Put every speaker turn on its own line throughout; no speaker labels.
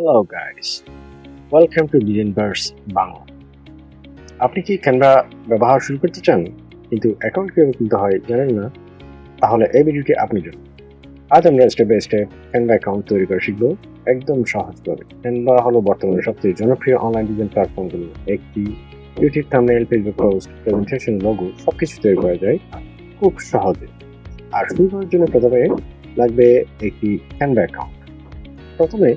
Hello guys, welcome to Designverse Bangla. আপনি কি Canva ব্যবহার শুরু করতে চান কিন্তু অ্যাকাউন্ট কিভাবে খুলতে হয় জানেন না? তাহলে এই ভিডিওটি আপনি জন্য। আজ আমরা step by step Canva account তৈরি করে শিখবো একদম সহজভাবে। ক্যানভা হলো বর্তমানে সবচেয়ে জনপ্রিয় অনলাইন ডিজাইন প্ল্যাটফর্মগুলো একটি। YouTube thumbnail, Facebook post, presentation, logo সবকিছু তৈরি করা যায় খুব সহজে। আর শুরু করার জন্য প্রথমে লাগবে একটি ক্যানভা অ্যাকাউন্ট। প্রথমে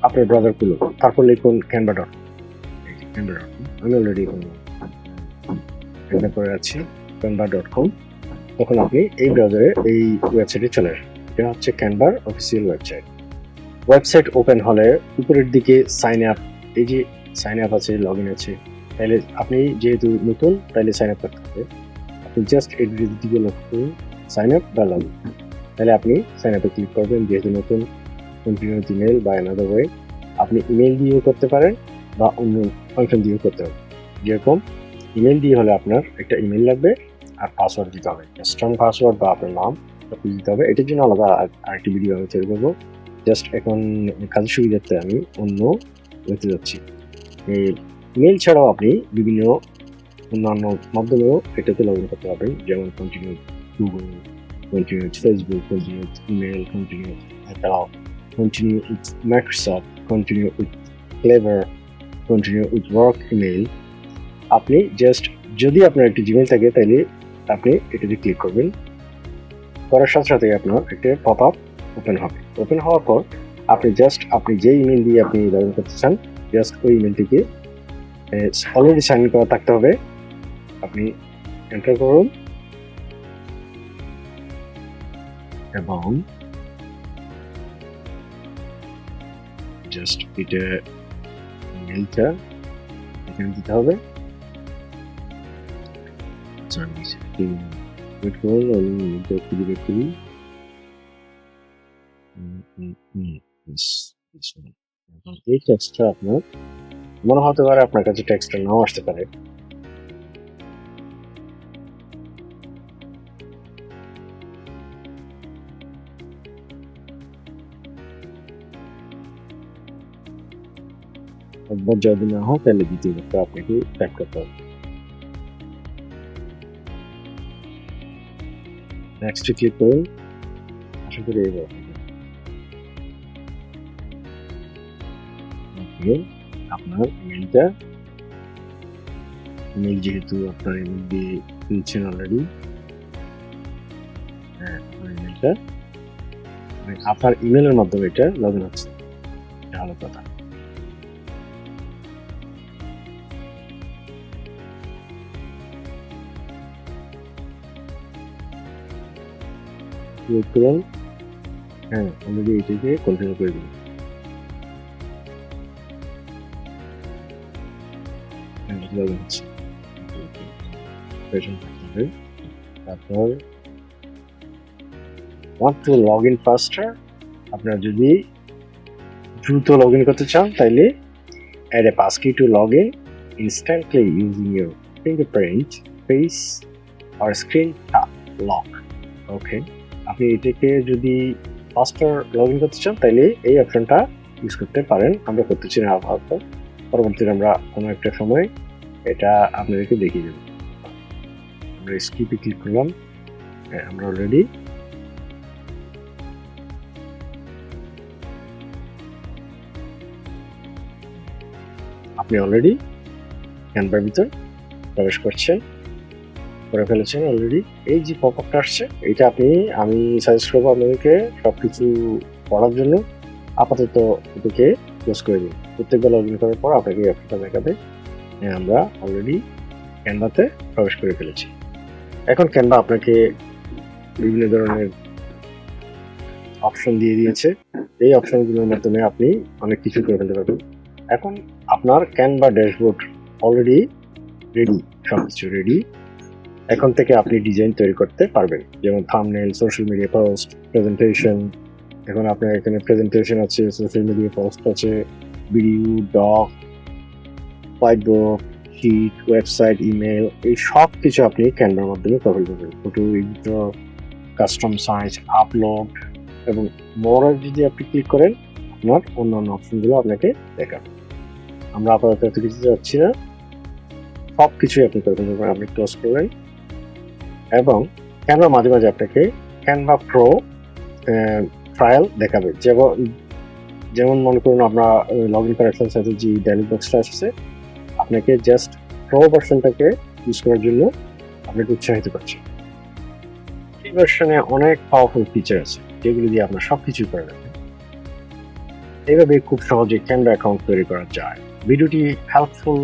আপনার ব্রাউজার খুলুন, তারপর লিখুন canva.com। আমি অলরেডি করে আছি canva.com। তখন আপনি এই ব্রাউজারে এই ওয়েবসাইটে চলে আসবেন। এটা হচ্ছে ক্যানভার অফিসিয়াল ওয়েবসাইট ওপেন হলে উপরের দিকে সাইন আপ, এই যে সাইন আপ আছে, লগ ইন আছে। তাহলে আপনি যেহেতু নতুন তাহলে সাইন আপ করতে হবে। আপনি জাস্ট এটির দিকে লক্ষ্য করুন, সাইন আপ বা লগ ইন। তাহলে আপনি সাইন আপে ক্লিক করবেন। যেহেতু নতুন, কন্টিনিউ ইমেল বা অ্যানাদার ওয়ে, আপনি ইমেল দিয়েও করতে পারেন বা অন্য ফাংশন দিয়েও করতে হবে। যেরকম ইমেল দিয়ে হলে আপনার একটা ইমেল লাগবে আর পাসওয়ার্ড দিতে হবে, স্ট্রং পাসওয়ার্ড বা আপনার নাম দিতে হবে। এটার জন্য আলাদা আরেকটি ভিডিও আমি তৈরি করবো। জাস্ট এখন কাজের সুবিধার্থে আমি অন্য বলতে যাচ্ছি। এই ইমেল ছাড়াও আপনি বিভিন্ন অন্যান্য মাধ্যমেও এটাতে লগ ইন করতে পারবেন, যেমন continue Google, continue Facebook, continue email, continue Apple, continue with Microsoft, continue with Clever, continue with Work Email। আপনি জাস্ট যদি আপনার একটি জিমেল থাকে তাহলে আপনি এটাতে ক্লিক করবেন। করার সাথে সাথে আপনার একটা পপ আপ ওপেন হবে। ওপেন হওয়ার পর আপনি আপনি যে ইমেল দিয়ে আপনি লগ ইন করতে চান, জাস্ট ওই ইমেলটিকে অলরেডি সাইন করা থাকতে হবে। আপনি এন্টার করুন এবং জাস্ট এটা ইমেলটা এখানে দিতে হবে। ওয়েট করুন, আমি ইমেলটা খুঁজে বের করি। এই টেক্সটটা আপনার মনে হতে পারে আপনার কাছে টেক্সটটা নাও আসতে পারে। একবার যদি না হয় তাহলে দ্বিতীয়বার আপনাকে টাইপ করতে হবে। নেক্সট ক্লিক করুন। আশা করি এইবার আপনার ইমেলটা, ইমেল যেহেতু আপনার ইমেল দিয়ে দিয়েছেন অলরেডি, হ্যাঁ আপনার ইমেলটা আপনার ইমেলের মাধ্যমে এটা লগ ইন হচ্ছে। ভালো কথা। ক্লিক করুন, হ্যাঁ অলরেডি এটাকে কন্টিনিউ করে দিন। লগ ইন হচ্ছে। তারপর want to log in faster, আপনারা যদি দ্রুত লগ ইন করতে চান তাইলে add a passkey to log in instantly using your fingerprint, face or screen tap lock. ওকে, আপনি এটাকে যদি ফাস্টার লগ ইন করতে চান তাইলে এই অপশনটা ইউজ করতে পারেন। আমরা করতেছি না আপাতত, পরবর্তীতে আমরা কোনো একটা সময় এটা আপনাদেরকে দেখিয়ে দেব। আমরা স্কিপে ক্লিক করলাম। হ্যাঁ আমরা অলরেডি আপনি অলরেডি ক্যানভার ভিতর প্রবেশ করছেন, করে ফেলেছেন অলরেডি। এই যে পপ আপটা আসছে এটা আমি সাজেস্ট করবো আপনাদেরকে সবকিছু পড়ার জন্য আপাতত এটাকে ক্লোজ করে দিন। প্রত্যেকবার লগ ইন করার পর আপনাকে অপশনটা দেখাবে। আমরা অলরেডি ক্যানভাতে প্রবেশ করে ফেলেছি। এখন ক্যানভা আপনাকে বিভিন্ন ধরনের অপশন দিয়ে দিয়েছে। এই অপশনগুলোর মাধ্যমে আপনি অনেক কিছু করে ফেলতে পারবেন। এখন আপনার ক্যানভা ড্যাশবোর্ড অলরেডি রেডি, সবকিছু রেডি। এখন থেকে আপনি ডিজাইন তৈরি করতে পারবেন, যেমন thumbnail, social media post, presentation. এখন আপনার এখানে প্রেজেন্টেশন আছে, সোশ্যাল মিডিয়া পোস্ট আছে, video, doc, whiteboard, sheet, website, email, এই সব কিছু আপনি ক্যানভার মাধ্যমে করে ফেলতে পারবেন। Photo editor, custom size, upload এবং মোর যদি আপনি ক্লিক করেন আপনার অন্যান্য অপশনগুলো আপনাকে দেখাবে। আমরা আপাতত এত কিছু যাচ্ছি না, সব কিছুই আপনি করবেন। আপনি ক্লোজ করবেন এবং ক্যানভা মাঝে মাঝে আপনাকে ক্যানভা প্রো ট্রায়াল দেখাবে। যেমন মনে করুন আপনার লগ ইন করার সাথে যে ডায়লগ বক্সটা আসছে, আপনাকে জাস্ট প্রো ভার্সনটাকে ইউজ করার জন্য আপনাকে উৎসাহিত করছে। এই ভার্সনে অনেক পাওয়ারফুল ফিচার আছে যেগুলো দিয়ে আপনার সবকিছু করে নেবেন। এইভাবে খুব সহজে ক্যানভা অ্যাকাউন্ট তৈরি করা যায়। ভিডিওটি হেল্পফুল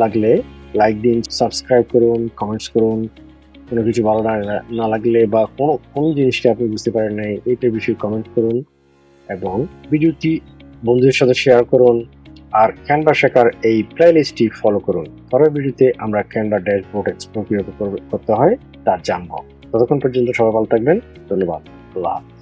লাগলে লাইক দিন, সাবস্ক্রাইব করুন, কমেন্টস করুন। কোনো কিছু ভালো না লাগলে বা কোনো জিনিসটা আপনি বুঝতে পারেন নাই এইটার বিষয়ে কমেন্ট করুন এবং ভিডিওটি বন্ধুদের সাথে শেয়ার করুন। আর ক্যানভা শেখার এই প্লেলিস্টটি ফলো করুন। পরের ভিডিওতে আমরা ক্যানভা ড্যাশবোর্ড এক্সপ্লোর কিভাবে করতে হয় তা জানবো। ততক্ষণ পর্যন্ত সবাই ভালো থাকবেন। ধন্যবাদ। আল্লাহ হাফেজ।